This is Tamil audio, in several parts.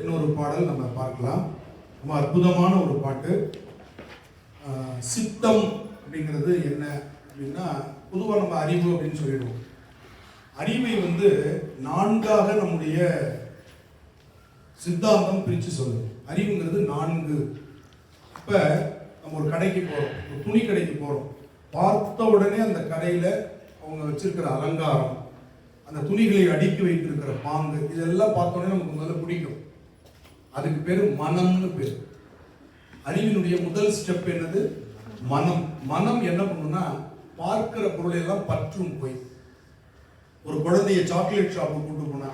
இன்னொரு பாடல் நம்ம பார்க்கலாம். ரொம்ப அற்புதமான ஒரு பாட்டு. சித்தம் அப்படிங்கிறது என்ன அப்படின்னா, பொதுவாக நம்ம அறிவு அப்படின்னு சொல்லிடுவோம். அறிவை நான்காக நம்முடைய சித்தாந்தம் பிரித்து சொல்லுது. அறிவுங்கிறது 4. இப்போ நம்ம ஒரு கடைக்கு போகிறோம், ஒரு துணி கடைக்கு போகிறோம். பார்த்த உடனே அந்த கடையில் அவங்க வச்சிருக்கிற அலங்காரம், அந்த துணிகளை அடுக்கி வைத்திருக்கிற பாங்கு, இதெல்லாம் பார்த்தோன்னே நமக்கு முதல்ல பிடிக்கும். அதுக்கு பேர் மனம்னு பேர். அறிவினுடைய முதல் ஸ்டெப் என்னது? மனம். மனம் என்ன பண்ணுன்னா, பார்க்கிற பொருளை எல்லாம் பற்றும் போய். ஒரு குழந்தைய சாக்லேட் ஷாப்புக்கு கூட்டு போனா,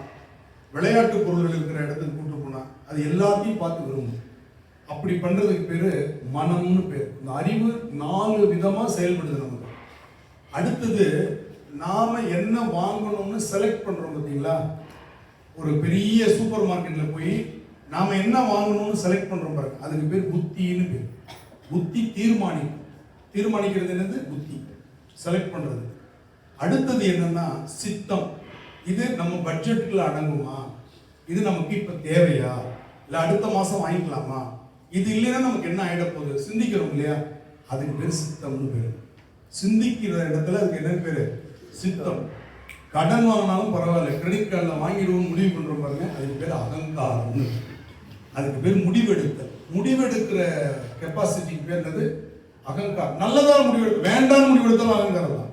விளையாட்டு பொருள்கள் இருக்கிற இடத்துக்கு கூட்டு போனா, அது எல்லாத்தையும் பார்த்து விரும்பும். அப்படி பண்றதுக்கு பேரு மனம்னு பேர். இந்த அறிவு 4 விதமா செயல்படுது நமக்கு. அடுத்தது, நாம என்ன வாங்கணும்னு செலக்ட் பண்றோம் பார்த்தீங்களா? ஒரு பெரிய சூப்பர் மார்க்கெட்ல போய் நாம என்ன வாங்கணும்னு செலக்ட் பண்றோம் பாருங்க, அதுக்கு பேர் புத்தின்னு பேர். புத்தி தீர்மானிக்கிறது என்னது? புத்தி செலக்ட் பண்றது. அடுத்தது என்னன்னா சித்தம். இது நம்ம பட்ஜெட்டுக்குள்ள அடங்குமா? இது நமக்கு இப்ப தேவையா? இல்ல அடுத்த மாசம் வாங்கிக்கலாமா? இது இல்லைன்னா நமக்கு என்ன ஆயிட போகுது? சிந்திக்கிறோம் இல்லையா? அதுக்கு பேர் சித்தம்னு பேரு. சிந்திக்கிற இடத்துல அதுக்கு என்ன பேரு? சித்தம். கடன் வாங்கினாலும் பரவாயில்ல, கிரெடிட் கார்டில் வாங்கிடுவோம் முடிவு பண்றோம் பாருங்க, அதுக்கு பேர் அகங்காரம். அதுக்கு பேர் முடிவெடுத்தல். முடிவெடுக்கிற கெப்பாசிட்டிக்கு பேர் என்னது? அகங்காரம். நல்லதா முடிவெடுக்க, வேண்டாம் முடிவெடுத்தாலும் அகங்காரம் தான்.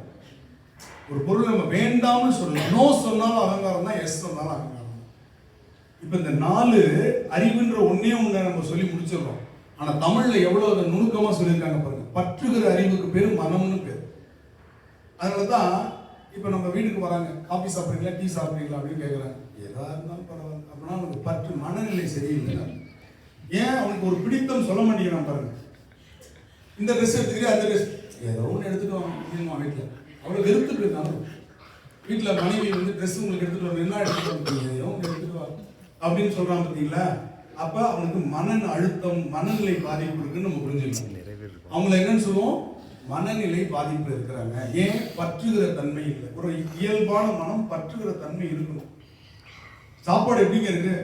ஒரு பொருள் நம்ம வேண்டாம்னு சொல்லலாம், நோ சொன்னாலும் அகங்காரம் தான், எஸ் சொன்னாலும் அகங்காரம். இப்ப இந்த 4 அறிவுன்ற ஒன்னே நம்ம சொல்லி முடிச்சிடறோம். ஆனா தமிழ்ல எவ்வளவு அதை நுணுக்கமா சொல்லியிருக்காங்க பாருங்க. பற்றுகிற அறிவுக்கு பேரு மனம்னு பேர். அதனாலதான் இப்ப நம்ம வீட்டுக்கு வராங்க, காபி சாப்பிடுறீங்களா, டீ சாப்பிடுறீங்களா அப்படின்னு கேட்கறாங்க. ஏதா இருந்தாலும் பரவாயில்ல அப்படின்னா அவனுக்கு பற்று, மனநிலை சரியில்லை. ஏன் அவனுக்கு ஒரு பிடித்தம் சொல்ல மாட்டேங்கிறான் பாருங்க. இந்த ட்ரெஸ் எடுத்துக்கிறேன், அந்த ட்ரெஸ் ஏதோ ஒன்று எடுத்துட்டு வாங்க வீட்டில். அவ்வளோ வெறுத்துட்டு இருந்தாலும் வீட்டில் மனைவி ட்ரெஸ் உங்களுக்கு எடுத்துட்டு வரணும், என்ன எடுத்துட்டு வந்து ஏதோ ஒன்று எடுத்துட்டு வா அப்படின்னு சொல்றான் பார்த்தீங்களா? அப்ப அவனுக்கு மன அழுத்தம், மனநிலை பாதிப்பு இருக்குன்னு நம்ம புரிஞ்சுக்கலாம். அவங்கள என்னன்னு சொல்லுவோம்? மனநிலை பாதிப்பு இருக்கிறாங்க. ஏன்? பற்றுகிற தன்மை இல்லை. ஒரு இயல்பான மனம் பற்றுகிற தன்மை இருக்கணும். சாப்பாடு எப்படிங்க இருக்கு,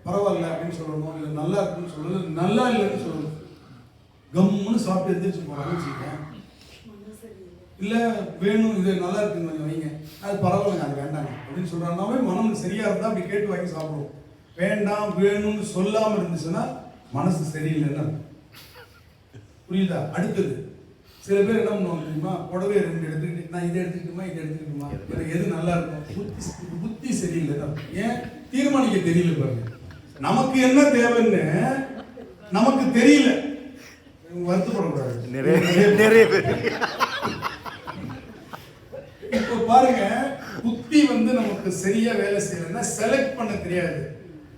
பரவாயில்ல அப்படின்னு சொல்லணும், இல்லை நல்லா இருக்குன்னு சொல்லணும், நல்லா இல்லைன்னு சொல்லணும். கம்முன்னு சாப்பிட்டு எந்திரிச்சு போறாங்கன்னு வச்சுக்கேன். இல்ல வேணும், இது நல்லா இருக்குன்னு கொஞ்சம் வைங்க, அது பரவாயில்லைங்க, அது வேண்டாங்க அப்படின்னு சொல்றாங்கன்னாவே மனம் சரியா இருந்தா அப்படி கேட்டு வாங்கி சாப்பிடுவோம். வேண்டாம் வேணும்னு சொல்லாம இருந்துச்சுன்னா மனசு சரியில்லைன்னு புரியுதா? அடுத்தது சில பேர் என்ன பண்ணுவாங்க தெரியுமா? புடவை 2 எடுத்துக்கிட்டு, நான் இதை எடுத்துக்கிட்டுமா இதை எடுத்துக்கிட்டுமா, எனக்கு எது நல்லா இருக்கும், புத்தி சரியில்லைன்னு. ஏன்? தீர்மானிக்க தெரியல பாருங்க. நமக்கு என்ன தேவைன்னு நமக்கு தெரியல. வருத்தப்படக்கூடாது. நிறைய பேர் இப்ப பாருங்க, புத்தி நமக்கு சரியா வேலை செய்யலைன்னா செலக்ட் பண்ண தெரியாது.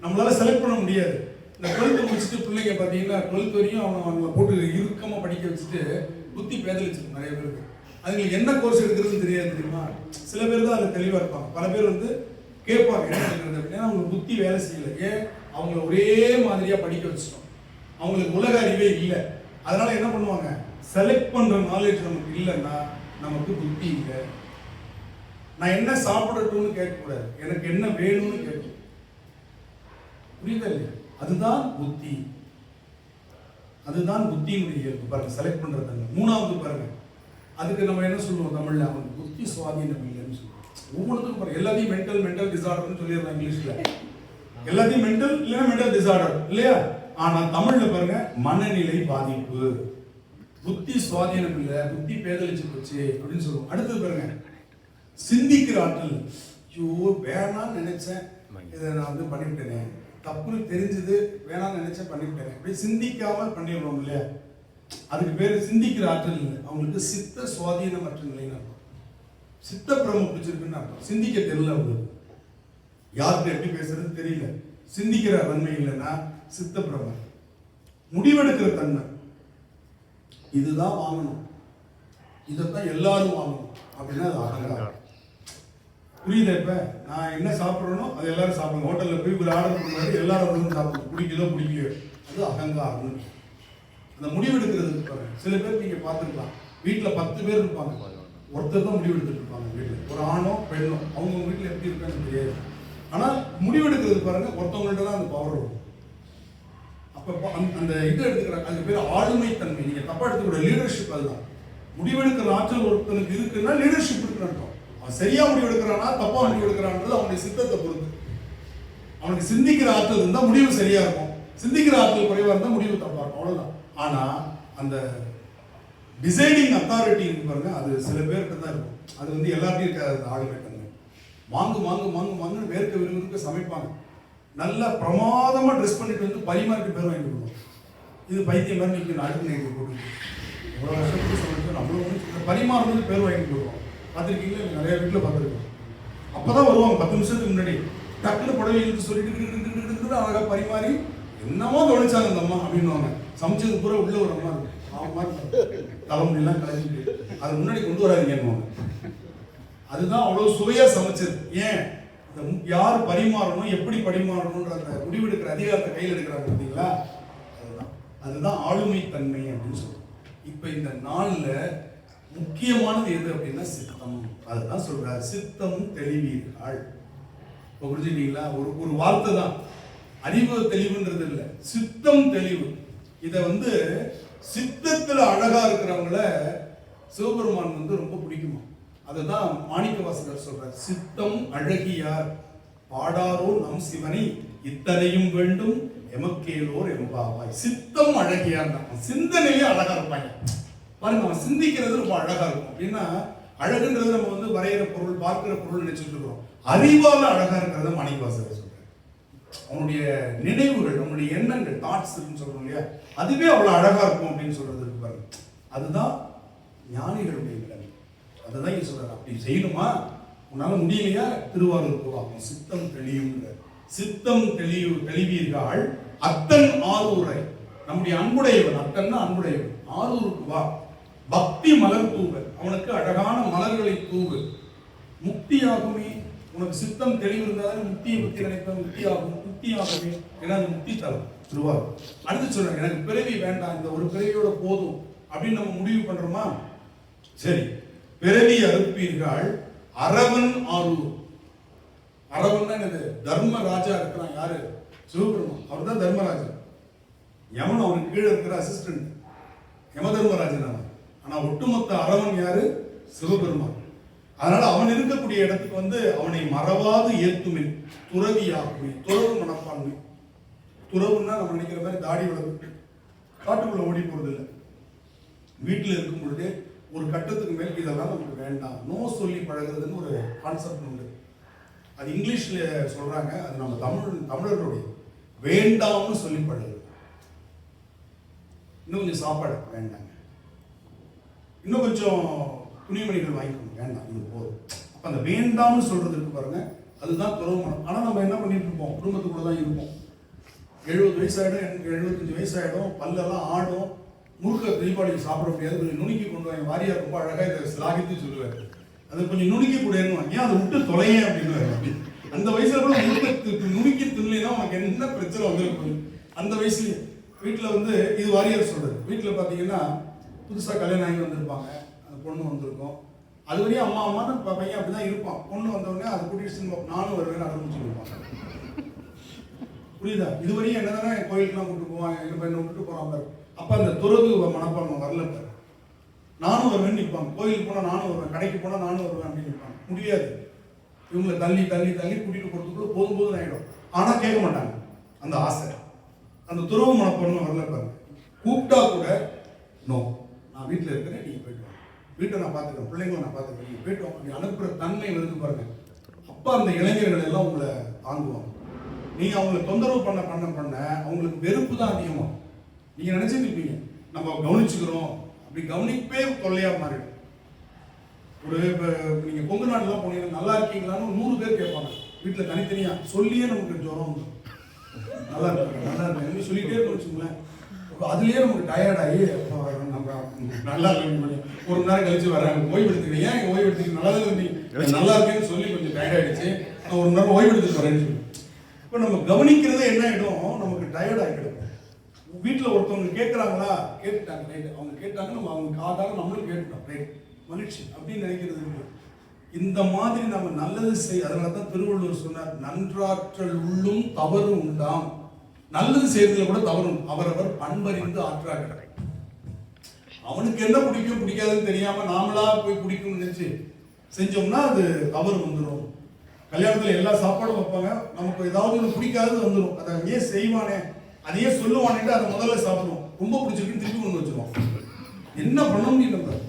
நம்மளால செலக்ட் பண்ண முடியாது. இந்த 12th முடிச்சுட்டு பிள்ளைங்க பாத்தீங்கன்னா 12th வரையும் அவங்க போட்டு இறுக்கமா படிக்க வச்சுட்டு புத்தி பேதலிச்சிருக்கு நிறைய பேருக்கு. அதுங்களுக்கு என்ன கோர்ஸ் எடுக்கிறதுன்னு தெரியாது தெரியுமா? சில பேர் தான் அது தெளிவா இருப்பாங்க. பல பேர் கேட்பாங்க என்ன எடுக்கிறது அப்படின்னா, அவங்க புத்தி வேலை செய்யல. ஏன்? அவங்கள ஒரே மாதிரியா படிக்க வச்சிட்டோம். அவங்களுக்கு உலக அறிவே இல்லை. அதனால என்ன பண்ணுவாங்க? செலக்ட் பண்ற நாலேஜ் நமக்கு இல்லைன்னா நமக்கு புத்தி இல்லை. நான் என்ன சாப்பிடட்டும்னு கேட்கக்கூடாது, எனக்கு என்ன வேணும்னு கேட்கணும். புரியுதா இல்லையா? அதுதான் புத்தி. அதுதான் புத்தியினுடைய இயல்பு பாருங்க, செலக்ட் பண்றது. 3வது பாருங்க, அதுக்கு நம்ம என்ன சொல்லுவோம் தமிழ்ல? அவனுக்கு புத்தி சுவாதீனம் இல்லைன்னு சொல்லுவோம். ஒவ்வொன்றுக்கும் பாருங்க, எல்லாத்தையும் மென்டல் டிசார்டர்னு சொல்லிடுறாங்க இங்கிலீஷ்ல. எல்லாத்தையும் மென்டல் இல்லைன்னா மென்டல் டிசார்டர் இல்லையா? ஆனா தமிழ்ல பாருங்க, மனநிலை பாதிப்பு, புத்தி சுவாதீனம் இல்லை, புத்தி பேதலிச்சு போச்சு அப்படின்னு சொல்லுவோம். அடுத்தது பாருங்க, சிந்திக்கிற ஆற்றல். ஐயோ வேணாம்னு நினைச்சேன், இதை நான் பண்ணிவிட்டேனே, தப்புன்னு தெரிஞ்சது, வேணாம்னு நினைச்சேன் பண்ணிவிட்டேனே, அப்படி சிந்திக்காம பண்ணிடுறோம் இல்லையா? அதுக்கு பேரு சிந்திக்கிற ஆற்றல் இல்லை. அவங்களுக்கு சித்த சுவாதீனமற்ற நிலைன்னு அர்த்தம். சித்த பிரமம் பிடிச்சிருக்குன்னு அர்த்தம். சிந்திக்க தெரியல அவங்களுக்கு, யாருக்கு எப்படி பேசுறது தெரியல. சிந்திக்கிற தன்மை இல்லைன்னா சித்த பிரமம். முடிவெடுக்கிற தன்மை, இதுதான் வாங்கணும், இதைத்தான் எல்லாரும் வாங்கணும் அப்படின்னா அது அகங்காரம். புரியுதா? இப்ப நான் என்ன சாப்பிட்றேனோ அது எல்லாரும் சாப்பிடுங்க. ஹோட்டல்ல போய் ஒரு ஆர்டர் பண்ணுவாரு, எல்லாரும் சாப்பிடுங்க, பிடிக்குதோ பிடிக்கலையோ, அது அகங்காரம். அந்த முடிவெடுக்கிறதுக்கு பாருங்க, சில பேர் நீங்க பார்த்துருக்கலாம், வீட்டுல 10 பேர் இருப்பாங்க, ஒருத்தர் தான் முடிவெடுத்துட்டு இருப்பாங்க வீட்டுல. ஒரு ஆணோ பெண்ணோ அவங்க வீட்டுல எப்படி இருக்கான்னு தெரியாது. ஆனா முடிவெடுக்கிறது பாருங்க, ஒருத்தவங்கள்ட்ட தான் அந்த பவர் வரும். அப்போ அந்த இது எடுத்துக்கிறாங்க, அது பேர் ஆளுமை தன்மை. நீங்க தப்பா எடுத்துக்கூட லீடர்ஷிப். அதுதான் முடிவெடுக்கிற ஆற்றல் ஒருத்தனுக்கு இருக்குன்னா லீடர்ஷிப் இருக்குன்னு அர்த்தம். அவன் சரியா முடிவெடுக்கிறானா தப்பா முடிவெடுக்கிறான்றது அவனுடைய சித்தத்தை பொறுத்து. அவனுக்கு சிந்திக்கிற ஆற்றல் இருந்தா முடிவு சரியா இருக்கும், சிந்திக்கிற ஆற்றல் குறைவா இருந்தா முடிவு தப்பா இருக்கும், அவ்வளவுதான். ஆனா அந்த டிசைடிங் அத்தாரிட்டி இருக்கு பாருங்க, அது சில பேர்கிட்ட தான் இருக்கும். அது வந்து எல்லாத்தையும் இருக்காது. ஆளுமை தன்மை மாங்கு மாங்கு மாங்கு மாங்குன்னு வேர்க்க விறுவிறுக்க சமைப்பாங்க. நல்லா பிரமாதமா ட்ரெஸ் பண்ணிட்டு வந்து பரிமாறிட்டு பேர் வாங்கி கொடுக்கணும். இது பைத்தியம் மாதிரி நிற்கணும், அடுக்கு நைட்டு போட்டு எவ்வளோ வருஷத்துக்கு சமைச்சு நம்மளும் பரிமாறுறது பேர் வாங்கி கொடுக்குறோம். பார்த்துருக்கீங்களா? நிறைய வீட்டில் பார்த்துருக்கோம். அப்போதான் வருவாங்க 10 நிமிஷத்துக்கு முன்னாடி டக்குன்னு புடவை இழுத்து சொல்லிட்டு அழகாக பரிமாறி என்னமோ கவனிச்சாங்க அந்த அம்மா அப்படின்வாங்க. சமைச்சது பூரா உள்ள ஒரு அம்மா இருக்கும், அவங்க தலைமுறையெல்லாம் கலைஞ்சிட்டு அது முன்னாடி கொண்டு வராதிங்கன்னு. அதுதான் அவ்வளோ சுவையாக சமைச்சது. ஏன்? யார் பரிமாறணும், எப்படி பரிமாறணுன்ற அந்த முடிவெடுக்கிற அதிகாரத்தை கையில் எடுக்கிறாங்க பார்த்தீங்களா? அதுதான் ஆளுமை தன்மை அப்படின்னு சொல்றோம். இப்போ இந்த நாளில் முக்கியமானது எது அப்படின்னா சித்தம். அதுதான் சொல்றாரு, சித்தம் தெளிவீர்கள். இப்போ புரிஞ்சுட்டீங்களா? ஒரு வார்த்தை தான், அறிவு தெளிவுன்றது இல்லை, சித்தம் தெளிவு. இதை வந்து சித்தத்தில் அழகா இருக்கிறவங்கள சிவபெருமான் வந்து ரொம்ப பிடிக்குமா. அதுதான் மாணிக்கவாசகர் சொல்றார், சித்தம் அழகியார் பாடாரோ நம் சிவனை இத்தனையும் வேண்டும் எமக்கேலோர் எம்பாவாய். சித்தம் அழகியார் தான், சிந்தனையே அழகா இருப்பாங்க பாருங்க. அவன் சிந்திக்கிறது ரொம்ப அழகா இருக்கும். அப்படின்னா அழகுன்றது நம்ம வந்து வரைகிற பொருள், பார்க்கிற பொருள் நினைச்சிட்டு இருக்கிறோம். அறிவால அழகா இருக்கிறத மாணிக்கவாசகர் சொல்றார். அவனுடைய நினைவுகள், அவனுடைய எண்ணங்கள், தாட்ஸ் சொல்றோம் இல்லையா, அதுவே அவ்வளவு அழகா இருக்கும் அப்படின்னு சொல்றது இருக்கு பாருங்க. அதுதான் ஞானிகளுடைய நிலைமை. அதுதான் இங்க சொல்றாரு. அப்படி செய்யணுமா, உன்னால முடியலையா, திருவாரூர் போவாங்க. சித்தம் தெளியும், சித்தம் தெளிவீர்கள் அத்தன் ஆரூரை. நம்முடைய அன்புடையவன், அத்தன்னா அன்புடையவன், ஆரூருக்கு வா, பக்தி மலர் தூவு, அவனுக்கு அழகான மலர்களை தூவு, முக்தியாகுமே. உனக்கு சித்தம் தெளிவு இருந்தாலும் முக்தியை பற்றி நினைப்பேன், முக்தியாகுமே, ஏன்னா அது முக்தி தரும் திருவாரூர். அடுத்து சொல்றாங்க, எனக்கு பிறவி வேண்டாம், இந்த ஒரு பிறவியோட போதும் அப்படின்னு நம்ம முடிவு பண்றோமா? சரி, பிறவி அறுப்பீர்கள் அரவன் ஆரூர். அரவன் தான் என்னது? தர்மராஜா இருக்கிறான். யாரு? சிவபெருமான். அவர் தான் தர்மராஜா. யமன் அவனுக்கு கீழே இருக்கிற அசிஸ்டன்ட், யம தர்மராஜன் அவன். ஆனா ஒட்டுமொத்த அரவன் யாரு? சிவபெருமான். அதனால அவன் இருக்கக்கூடிய இடத்துக்கு வந்து அவனை மறவாது ஏத்துமின் துறவியாகுமே. துறவு மனப்பான்மை. துறவுன்னா நம்ம நினைக்கிற மாதிரி தாடி வளர்த்து காட்டுக்குள்ள ஓடி போறது இல்லை. வீட்டில் இருக்கும் பொழுதே ஒரு கட்டத்துக்கு மேல் இதெல்லாம் நமக்கு வேண்டாம், நோ சொல்லி பழகுறதுன்னு ஒரு கான்செப்ட் உண்டு. அது இங்கிலீஷ்ல சொல்றாங்க, அது நம்ம தமிழர்களுடைய வேண்டாம்னு சொல்லி பழகுது. இன்னும் கொஞ்சம் சாப்பாடு வேண்டாங்க, இன்னும் கொஞ்சம் துணிமணிகள் வாங்கிக்கணும், வேண்டாம் இது போதும். அப்ப அந்த வேண்டாம்னு சொல்றது இருக்கு பாருங்க, அதுதான் துறவு மனம். ஆனா நம்ம என்ன பண்ணிட்டு இருப்போம், குடும்பத்துக்குள்ள தான் இருப்போம். 70 வயசாயிடும், 75 வயசாயிடும், பல்லெல்லாம் ஆடும், முறுக்க தீபாவளிக்கு சாப்பிட முடியாது, கொஞ்சம் நுணுக்கி கொண்டு வாங்க. வாரியார் ரொம்ப அழகா இதை சிலாகித்து சொல்லுவார், அது கொஞ்சம் நுணுக்கி கூடன்னு, ஏன் அதை விட்டு தொலைய அப்படின்னு. அந்த வயசுல கூட நுணுக்கி தின்னா உனக்கு என்ன பிரச்சனை வந்துருக்கு. அந்த வயசுலயே வீட்டுல வந்து இது வாரியார் சொல்றது. வீட்டுல பாத்தீங்கன்னா புதுசா கல்யாணம் ஆகி வந்திருப்பாங்க, அந்த பொண்ணு வந்திருக்கும், அது வரையும் அம்மா அம்மான்னு பையன் அப்படிதான் இருப்பான். பொண்ணு வந்தவொடனே அதை கூட்டிட்டு நானும் வருவேன் ஆரம்பிச்சு இருப்பாங்க. புரியுதா? இதுவரையும் என்னதானே கோயிலுக்குலாம் கூப்பிட்டு போவாங்க, எங்க பையனை விட்டுட்டு போறாங்க. அப்ப அந்த துறவு மனப்பான்மை வரல. நானும் வருவேன் நிற்பாங்க. கோயிலுக்கு போனா நானும் வருவேன், கடைக்கு போனா நானும் வருவேன் அப்படின்னு நிற்பாங்க. முடியாது, இவங்களை தள்ளி தள்ளி தள்ளி கூட்டிட்டு போறதுக்குள்ள போதும் போதும் ஆயிடும். ஆனா கேட்க மாட்டாங்க அந்த ஆசை. அந்த துறவு மனப்பான்மை வரல பாருங்க. கூப்பிட்டா கூட நோ, நான் வீட்டில் இருக்கிறேன், நீங்க போயிட்டு வாங்க, வீட்டை நான் பார்த்துக்கிறேன், பிள்ளைங்களை நான் பார்த்துக்கிறேன், நீங்க போயிட்டு வாங்க, நீ அனுப்புற தன்மை வருது பாருங்க. அப்ப அந்த இளைஞர்கள் எல்லாம் உங்களை தாங்குவாங்க. நீங்க அவங்களை தொந்தரவு பண்ண பண்ண பண்ண அவங்களுக்கு வெறுப்பு தான் அதிகமாகும். நீங்க நினைச்சிருப்பீங்க நம்ம கவனிச்சுக்கிறோம், அப்படி கவனிப்பே தொல்லையா மாறிடும். ஒரு நீங்க கொங்கு நாடுலாம் போனீங்கன்னா நல்லா இருக்கீங்களான்னு 100 பேர் கேட்பாங்க வீட்டுல தனித்தனியா. சொல்லியே நமக்கு ஜுரம் வந்து நல்லா இருக்கு நல்லா இருக்கு சொல்லிட்டே வச்சுங்களேன். அதுலயே நமக்கு டயர்ட் ஆகி நம்ம நல்லா இருக்கு, ஒரு மணி நேரம் கழிச்சு வர்றாங்க ஓய்வு எடுத்துக்கிறேன். ஏன் ஓய்வு எடுத்துக்க, நல்லா தான் நல்லா இருக்கேன்னு சொல்லி கொஞ்சம் டயர்ட் ஆயிடுச்சு, நான் ஒரு நேரம் ஓய்வு எடுத்துட்டு வரேன்னு சொல்லி. இப்போ நம்ம கவனிக்கிறதே என்ன ஆகிடும், நமக்கு டயர்ட் ஆகிடும். வீட்டில் ஒருத்தவங்க கேட்குறாங்களா, கேட்டுட்டாங்க ரைட், அவங்க கேட்டாங்க, நம்ம அவங்க காதால நம்மளும் கேட்டுட்டோம் ரைட், மகிழ்ச்சி அப்படின்னு நினைக்கிறது இருக்கு. இந்த மாதிரி நம்ம நல்லது செய். அதனால தான் திருவள்ளுவர் சொன்னார், நன்றாற்றல் உள்ளும் தவறு உண்டாம். நல்லது செய்யறதுல கூட தவறும். அவரவர் பண்பறிந்து ஆற்றாக. அவனுக்கு என்ன பிடிக்கும் பிடிக்காதுன்னு தெரியாம நாமளா போய் பிடிக்கும்னு நினைச்சு செஞ்சோம்னா அது தவறு வந்துடும். கல்யாணத்துல எல்லா சாப்பாடும் வைப்பாங்க, நமக்கு ஏதாவது ஒன்று பிடிக்காதது வந்துடும். அதை ஏன் செய்வானே, அதையே சொல்லுவானேட்டு அதை முதல்ல சாப்பிடுவோம். ரொம்ப பிடிச்சிருக்குன்னு திருப்பி கொண்டு வச்சிருவோம். என்ன பண்ண முடியும்?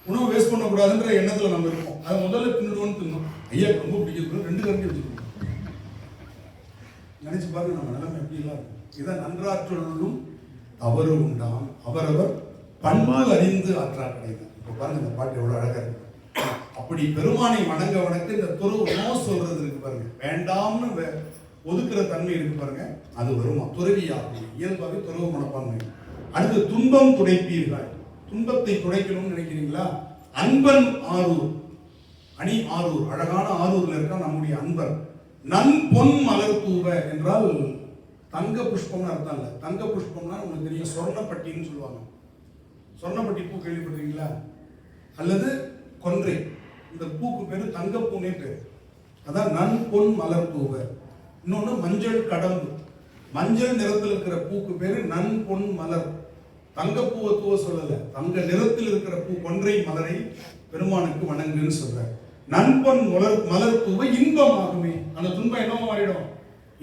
உணவு வேஸ்ட் பண்ணக்கூடாதுன்ற எண்ணத்துல நம்ம இருக்கோம். அதை முதல்ல தின்னுடுவோம்னு தின்னோம். ஐயா ரொம்ப பிடிக்கிறது 2 கரண்டி வச்சுக்கணும். நினைச்சு பாருங்க நம்ம நிலைமை எப்படி எல்லாம் இருக்கும். இதான் நன்றாற்றலும் தவறு உண்டாம், அவரவர் பண்பு அறிந்து ஆற்றா கிடையாது. இப்ப பாருங்க இந்த பாட்டு எவ்வளவு அழகா இருக்கு. அப்படி பெருமானை வணங்க இந்த துறவு நோ சொல்றது இருக்கு பாருங்க, வேண்டாம்னு ஒதுக்குற தன்மை இருக்கு பாருங்க, அது வருமா துறவியாகும். இயல்பாகவே துறவு மனப்பான்மை. அடுத்து துன்பம் துடைப்பீர்கள். துன்பத்தை துடைக்கணும்னு நினைக்கிறீங்களா? அன்பன் ஆரூர், அணி ஆரூர், அழகான ஆரூர்ல இருக்க நம்முடைய அன்பர். நன் பொன் மலர் தூவ என்றால் தங்க புஷ்பம்னு அர்த்தம் இல்ல. தங்க புஷ்பம்னா உங்களுக்கு தெரியும், சொர்ணப்பட்டின்னு சொல்லுவாங்க. சொர்ணப்பட்டி பூ கேள்விப்பட்டிருக்கீங்களா? அல்லது கொன்றை, இந்த பூக்கு பேரு தங்கப்பூனே பேரு. அதான் நன் பொன் மலர் தூவ. இன்னொன்னு மஞ்சள் கடம்பு, மஞ்சள் நிறத்தில் இருக்கிற பூக்கு பேரு நன் பொன் மலர். தங்கப்பூவை தூவ சொல்லல, தங்க நிறத்தில் இருக்கிற பூ கொன்றை மலரை பெருமானுக்கு வணங்குன்னு சொல்ற. நண்பன் மலர் தூவ இன்பமாகுமே, அந்த துன்பம் என்னவா மாறிடும்?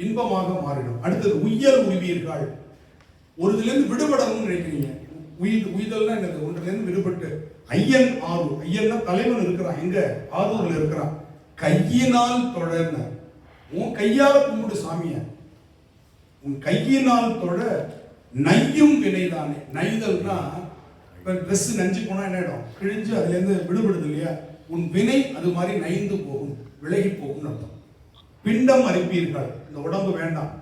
இன்பமாக மாறிடும். அடுத்தது உய்யல் உய்வீர்கள். ஒரு இதுல இருந்து விடுபடணும்னு நினைக்கிறீங்க. உய்தல்னா என்னது? ஒன்றுல இருந்து விடுபட்டு. ஐயன் ஆரூர், ஐயன்னா தலைவன் இருக்கிறான், எங்க? ஆரூர்ல இருக்கிறான். கையினால் தொடர்ன, உன் கையால கும்பிடு சாமிய, உன் கையினால் தொட நையும் வினைதானே. நைதல்னா இப்ப ட்ரெஸ் நஞ்சு போனா என்ன ஆயிடும்? கிழிஞ்சு அதுல இருந்து விடுபடுது இல்லையா? உன் வினை அது மாதிரி நைந்து போகும், விலகி போகும் அர்த்தம். பிண்டம் அரிப்பீர்கள், இந்த உடம்பு வேண்டாம்,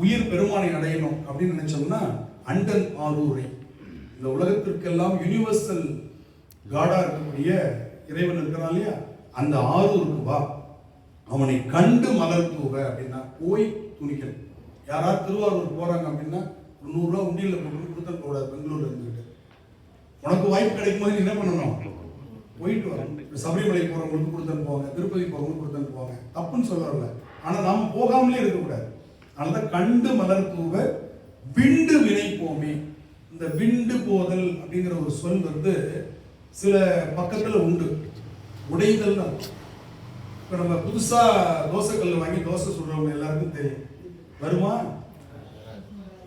உயிர் பெருமானை அடையணும் அப்படின்னு நினைச்சோம்னா அண்டன் ஆரூரை, இந்த உலகத்திற்கெல்லாம் யூனிவர்சல் காடா இருக்கக்கூடிய இறைவன் இருக்கிறான் இல்லையா, அந்த ஆரூருக்கு வா, அவனை கண்டு மலர் தூவ அப்படின்னா போய் துணிக்கணும். யாராவது திருவாரூர் போறாங்க அப்படின்னா ஒரு 100 ரூபா உண்டியல்ல போட்டு கொடுத்தா போடாது. பெங்களூர்ல இருந்துகிட்டு உனக்கு வாய்ப்பு கிடைக்கும் போது என்ன பண்ணணும்? போயிட்டு வர. சபரிமலை போறவங்களுக்கு கொடுத்தன்னு போவாங்க, திருப்பதி போறவங்களுக்கு கொடுத்தன்னு போவாங்க, தப்புன்னு சொல்ல வரல. ஆனா நாம போகாமலே இருக்கக்கூடாது. அதனால கண்டு மலர் தூவ விண்டு வினை போமே. இந்த விண்டு போதல் அப்படிங்கிற ஒரு சொல் வந்து சில பக்கத்துல உண்டு. உடைதல் தான். இப்ப நம்ம புதுசா தோசை கல் வாங்கி தோசை சுடுறவங்க எல்லாருக்கும் தெரியும். வருமா?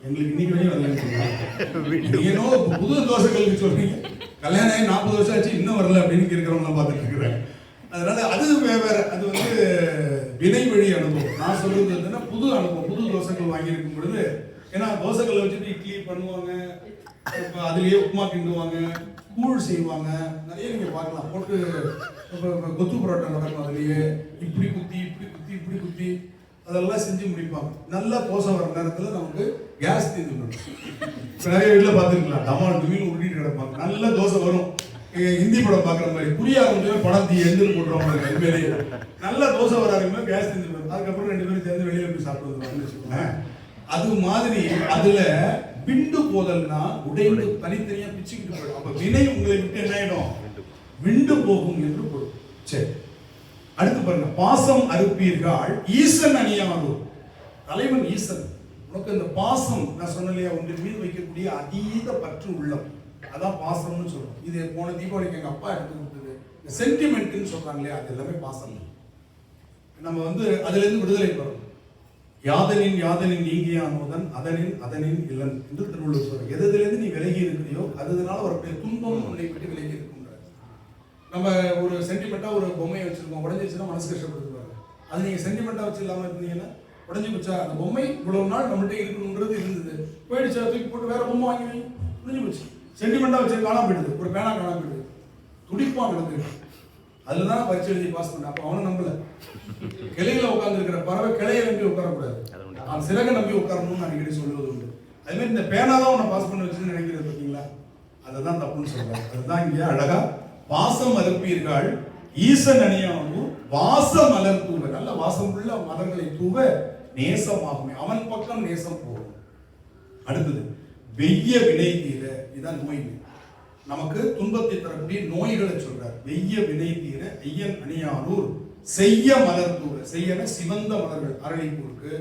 எங்களுக்கு இன்னைக்கு வரையும் வரல. ஏனோ புது தோசை கல்வி சொல்றீங்க, கல்யாணம் ஆகி 40 வருஷம் ஆச்சு இன்னும் வரல அப்படின்னு இருக்கிறவங்க பார்த்துட்டு இருக்கிறேன். அதனால அது வேற, அது வந்து வினை வழி அனுபவம். நான் சொல்றது என்னன்னா புது அனுபவம். புது தோசைகள் வாங்கி இருக்கும் பொழுது, ஏன்னா தோசைகளை வச்சுட்டு இட்லி பண்ணுவாங்க, அதுலயே உப்புமா கிண்டுவாங்க, கூழ் செய்வாங்க, நிறைய நீங்க பார்க்கலாம். போட்டு கொத்து பரோட்டா நடக்கும், அதுலயே இப்படி குத்தி இப்படி குத்தி இப்படி குத்தி அதெல்லாம் செஞ்சு முடிப்பாங்க. நல்லா தோசை வர நேரத்தில் நமக்கு கேஸ் தீர்ந்து நிறைய வீட்டில் பார்த்துருக்கலாம். டமால் டுமின்னு உருட்டிட்டு கிடப்பாங்க. நல்ல தோசை வரும், ஹிந்தி படம் பார்க்குற மாதிரி புரிய ஆரம்பிச்சு படம் தீ எழுந்துன்னு போட்டுருவாங்க. உண்மையிலேயே நல்ல தோசை வர ஆரம்பிக்கும், கேஸ் தீர்ந்து போயிடும். அதுக்கப்புறம் 2 பேரும் சேர்ந்து வெளியே போய் சாப்பிடுவாங்கன்னு வச்சுக்கோங்களேன். அது மாதிரி அதுல விண்டு போதல்னா உடைந்து தனித்தனியா பிச்சுக்கிட்டு போயிடும். அப்ப வினை உங்களை விட்டு என்ன ஆயிடும்? விண்டு போகும் என்று பொருள். சரி, அடுத்து பாருங்க, பாசம் அறுப்பீர்கள் ஈசன் அணியாரூர். தலைவன் ஈசன். உனக்கு இந்த பாசம் நான் சொன்னலையா, உங்கள் மீது வைக்கக்கூடிய அதீத பற்று உள்ளம், அதான் பாசம்னு சொல்றோம். இது போன தீபாவளிக்கு எங்க அப்பா எடுத்து கொடுத்தது. சென்டிமெண்ட்னு சொல்றாங்க இல்லையா, அது எல்லாமே பாசம். நம்ம வந்து அதுல இருந்து விடுதலை பெறணும். யாதனின் யாதனின் நீங்கியானோதன் அதனின் அதனின் இல்லன் என்று திருவள்ளுவர் சொல்ற. எதிலிருந்து நீ விலகி இருக்கிறியோ அதனால வரக்கூடிய துன்பம் உன்னை விட்டு விலகி இருக்கும். நம்ம ஒரு சென்டிமெண்டா ஒரு பொம்மையை வச்சிருக்கோம், உடஞ்சிச்சுன்னா மனசு கஷ்டப்படுத்துவாங்க. அது நீங்க சென்டிமெண்டா வச்சு இல்லாம இருந்தீங்கன்னா உடஞ்சி போச்சா, அந்த பொம்மை இவ்வளவு நாள் நம்மகிட்ட இருக்கணும்ன்றது இருந்தது, போயிடுச்சு, தூக்கி போட்டு வேற பொம்மை வாங்கி உடஞ்சி போச்சு. சென்டிமெண்டா வச்சு காணாம போயிடுது, ஒரு பேனா காணாம போயிடுது, துடிப்பா கிடக்கு. அதுலதான் பரிச்சை எழுதி பாஸ் பண்ண. அப்ப அவனை நம்பல. கிளையில உட்கார்ந்து இருக்கிற பறவை கிளையை நம்பி உட்காரக்கூடாது, அவன் சிறகை நம்பி உட்காரணும்னு அடிக்கடி சொல்லுவது உண்டு. அதே மாதிரி இந்த பேனா தான் உன்னை பாஸ் பண்ண வச்சுன்னு நினைக்கிறது பார்த்தீங்களா, அதுதான் தப்புன்னு சொல்றாங்க. அதுதான் இங்க அழகா பாசம் அறுப்பீர்கள் ஈசன் அணியானூர் வாசம் மலர் தூவ. நல்ல வாசம் உள்ள மலர்களை தூவ நேசமாகுமே, அவன் பக்கம் நேசம் போகும். அடுத்தது வெய்ய வினை தீர. இதான் நோய், நமக்கு துன்பத்தை தரக்கூடிய நோய்களை சொல்றார். வெய்ய வினை தீர ஐயன் அணியானூர் செய்ய மலர் தூவ. செய்யன சிவந்த மலர்கள், அரளிப்பூருக்கு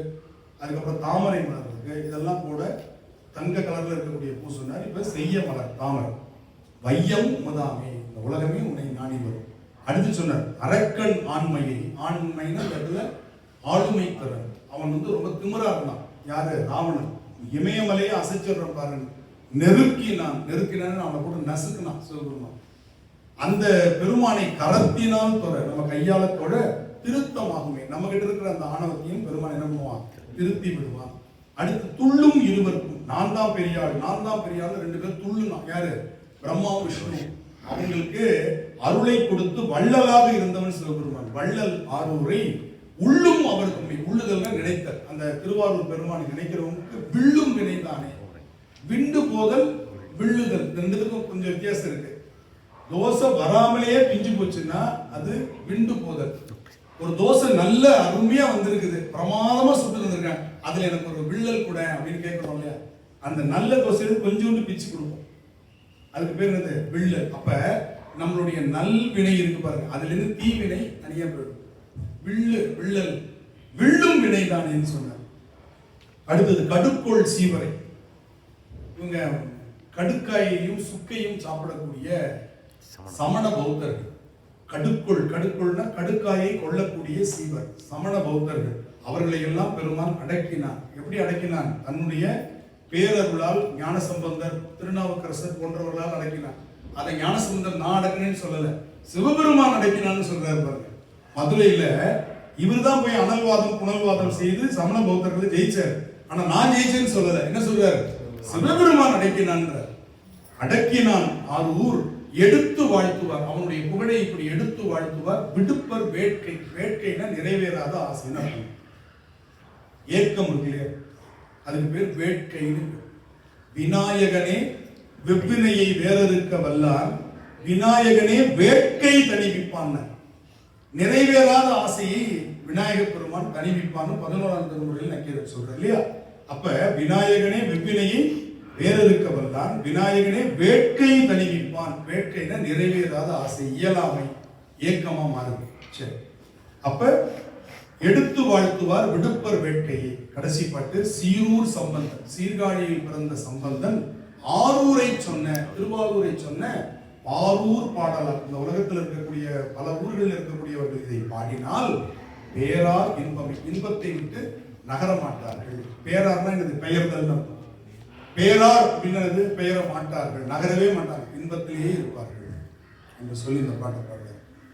அதுக்கப்புறம் தாமரை மலர் இருக்கு. இதெல்லாம் கூட தங்க கலர்ல இருக்கக்கூடிய பூ சொன்னார். இப்ப செய்ய மலர் தாமரை. வையம் உமதாமே, இந்த உலகமே உன்னை நாடி வரும். அடுத்து சொன்னார் அரக்கன் ஆண்மையை. ஆண்மைன்னா இந்த இடத்துல ஆளுமை திறன். அவன் ரொம்ப திமிரா இருந்தான். யாரு? ராவணன். இமயமலையை அசைச்சிடுற பாருங்க, நெருக்கினான்னு அவனை கூட நசுக்குனான் சிவபெருமான். அந்த பெருமானை கரத்தினால் தொட, நம்ம கையால தொட திருத்தமாகுமே. நம்ம கிட்ட இருக்கிற அந்த ஆணவத்தையும் பெருமான் என்ன பண்ணுவான்? திருத்தி விடுவான். அடுத்து துள்ளும் இருவருக்கும், நான் தான் பெரியாள், நான் தான் பெரியாள், 2 பேர் துள்ளுனான். யாரு? பிரம்மா விஷ்ணு. அவங்களுக்கு அருளை கொடுத்து வள்ளலாக இருந்தவன் சிவபெருமான். வள்ளல் ஆரூரை உள்ளும் அவர் தம்மை. உள்ளுதல் நினைத்த அந்த திருவாரூர் பெருமானை நினைக்கிறவங்களுக்கு வில்லும் வினைதானே. விண்டு போதல், வில்லுதல், ரெண்டுத்துக்கும் கொஞ்சம் வித்தியாசம் இருக்கு. தோசை வராமலேயே பிஞ்சு போச்சுன்னா அது விண்டு போதல். ஒரு தோசை நல்ல அருமையா வந்திருக்குது, பிரமாதமா சுட்டு வந்திருக்கேன், அதுல எனக்கு ஒரு வில்லல் கூட அப்படின்னு கேட்கணும் இல்லையா? அந்த நல்ல தோசையை கொஞ்சோண்டு பிச்சு கொடுப்போம், அதுக்கு பேர் என்னது? வில்லல். அப்ப நம்மளுடைய நல்வினை இருக்கு பாருங்க, அதுல இருந்து தீவினை தனியா போயிடும். வில்லல் வில்லும் வினை தானேன்னு சொன்னார். அடுத்தது கடுக்கோள் சீவரை. இவங்க கடுக்காயையும் சுக்கையும் சாப்பிடக்கூடிய சமண பௌத்தர்கள். கடுக்கோள்னா கடுக்காயை கொள்ளக்கூடிய சீவர், சமண பௌத்தர்கள். அவர்களை எல்லாம் பெருமான் அடக்கினான். எப்படி அடக்கினான்? தன்னுடைய பேரருளால். ஞானசம்பந்தர், திருநாவுக்கரசர் போன்றவர்களால் அடக்கினான். அதை ஞானசம்பந்தர் நான் அடக்கினேன்னு சொல்லல, சிவபெருமான் அடக்கினான்னு சொல்றாரு பாருங்க. மதுரையில இவர் தான் போய் அனல்வாதம் புனல்வாதம் செய்து சமண பௌத்தர்களை ஜெயிச்சார். ஆனா நான் ஜெயிச்சேன்னு சொல்லல. என்ன சொல்றாரு? சிவபெருமான் அடக்கினான். அடக்கினான் ஆரூர் எடுத்து வாழ்த்துவார். அவனுடைய புகழை இப்படி எடுத்து வாழ்த்துவார். விடுப்பர் வேட்கை. வேட்கைனா நிறைவேறாத ஆசைன்னு, ஏக்கம் இருக்கு, அதுக்கு பேர் வேட்கைன்னு. விநாயகனே வெவ்வினையை வேறறுக்க வல்லார், விநாயகனே வேட்கை தணிவிப்பான். நிறைவேறாத ஆசையை விநாயக பெருமான் தணிவிப்பான்னு 11ஆம் திருமுறையில் நக்கீரர் சொல்ற இல்லையா? அப்ப விநாயகனே வெவ்வினையை வேறறுக்க வல்லான், விநாயகனே வேட்கை தணிவிப்பான். வேட்கைனா நிறைவேறாத ஆசை, இயலாமை, ஏக்கமா மாறுது. சரி, அப்ப எடுத்து வாழ்த்துவார் விடுப்பர் வேட்கையை. கடைசி பாட்டு சீரூர் சம்பந்தன். சீர்காழியில் பிறந்த சம்பந்தன் ஆரூரை சொன்ன, திருவாரூரை சொன்ன ஆரூர் பாடலார். இந்த உலகத்தில் இருக்கக்கூடிய பல ஊர்களில் இருக்கக்கூடியவர்கள் இதை பாடினால் பேரார் இன்பம், இன்பத்தை விட்டு நகர மாட்டார்கள். பேரார்னா என்னது? பெயர்தல். பேரார் அப்படின்னது பெயர மாட்டார்கள், நகரவே மாட்டார்கள், இன்பத்திலேயே இருப்பார்கள் என்று சொல்லி இந்த பாட்டை